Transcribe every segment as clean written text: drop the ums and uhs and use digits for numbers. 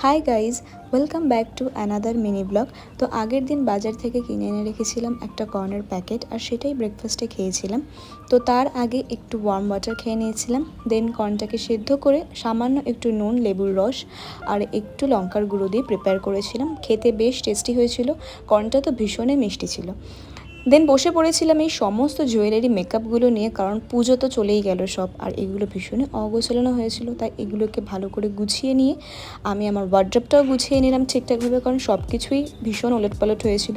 Hi guys, welcome back to another mini blog. তো আগের দিন বাজার থেকে কিনে এনে রেখেছিলাম একটা কর্নের প্যাকেট, আর সেটাই ব্রেকফাস্টে খেয়েছিলাম। তো তার আগে একটু ওয়ার্ম ওয়াটার খেয়ে নিয়েছিলাম। দেন কর্নটাকে সেদ্ধ করে সামান্য একটু নুন, লেবুর রস আর একটু লঙ্কার গুঁড়ো দিয়ে প্রিপেয়ার করেছিলাম। খেতে বেশ টেস্টি হয়েছিল। কর্নটা তো ভীষণই মিষ্টি ছিল। দেন বসে পড়েছিলাম এই সমস্ত জুয়েলারি মেকআপগুলো নিয়ে, কারণ পুজো তো চলেই গেল সব, আর এগুলো ভীষণই অগোছালো হয়েছিল। তাই এগুলোকে ভালো করে গুছিয়ে নিয়ে আমি আমার ওয়ার্ড্রপটাও গুছিয়ে নিলাম ঠিকঠাকভাবে, কারণ সব কিছুই ভীষণ ওলটপালট হয়েছিল।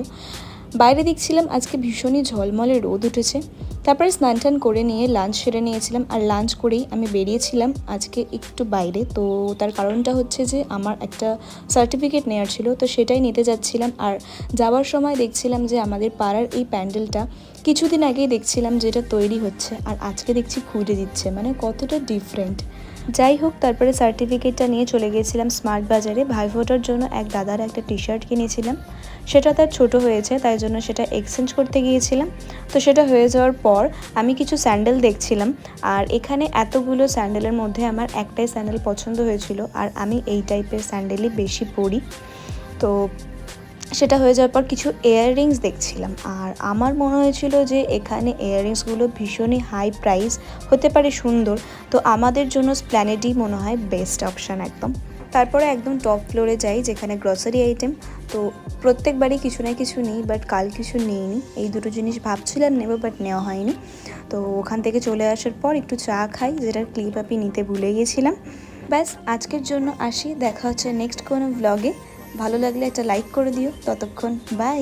বাইরে দেখছিলাম আজকে ভীষণই ঝলমলে রোদ উঠেছে। তারপরে স্নান টান করে নিয়ে লাঞ্চ সেরে নিয়েছিলাম, আর লাঞ্চ করেই আমি বেরিয়েছিলাম আজকে একটু বাইরে। তো তার কারণটা হচ্ছে যে আমার একটা সার্টিফিকেট নেওয়ার ছিল, তো সেটাই নিতে যাচ্ছিলাম। আর যাওয়ার সময় দেখছিলাম যে আমাদের পাড়ার এই প্যান্ডেলটা কিছুদিন আগেই দেখছিলাম যেটা তৈরি হচ্ছে, আর আজকে দেখছি খুঁড়ে দিচ্ছে, মানে কতটা ডিফারেন্ট। যাই হোক, তারপরে সার্টিফিকেটটা নিয়ে চলে গিয়েছিলাম স্মার্ট বাজারে। ভাইফোঁটার জন্য এক দাদার একটা টি শার্ট কিনেছিলাম, সেটা তার ছোট হয়েছে, তাই জন্য সেটা এক্সচেঞ্জ করতে গিয়েছিলাম। তো সেটা হয়ে যাওয়ার পর আমি কিছু স্যান্ডেল দেখছিলাম, আর এখানে এতগুলো স্যান্ডেলের মধ্যে আমার একটাই স্যান্ডেল পছন্দ হয়েছিল, আর আমি এই টাইপের স্যান্ডেলই বেশি পরি। তো সেটা হয়ে যাওয়ার পর কিছু ইয়াররিংস দেখছিলাম, আর আমার মনে হয়েছিল যে এখানে ইয়াররিংসগুলো ভীষণই হাই প্রাইস হতে পারে, সুন্দর। তো আমাদের জন্য স্প্ল্যানেডই মনে হয় বেস্ট অপশান একদম। তারপরে একদম টপ ফ্লোরে যাই, যেখানে গ্রসারি আইটেম। তো প্রত্যেকবারই কিছু না কিছু নিই, বাট কাল কিছু নিইনি। এই দুটো জিনিস ভাবছিলাম নেব, বাট নেওয়া হয়নি। তো ওখান থেকে চলে আসার পর একটু চা খাই, যেটার ক্লিপ আমি নিতে ভুলে গিয়েছিলাম। ব্যাস, আজকের জন্য আসি। দেখা হচ্ছে নেক্সট কোনো ভ্লগে। ভালো লাগলে একটা লাইক করে দিও। ততক্ষণ বাই।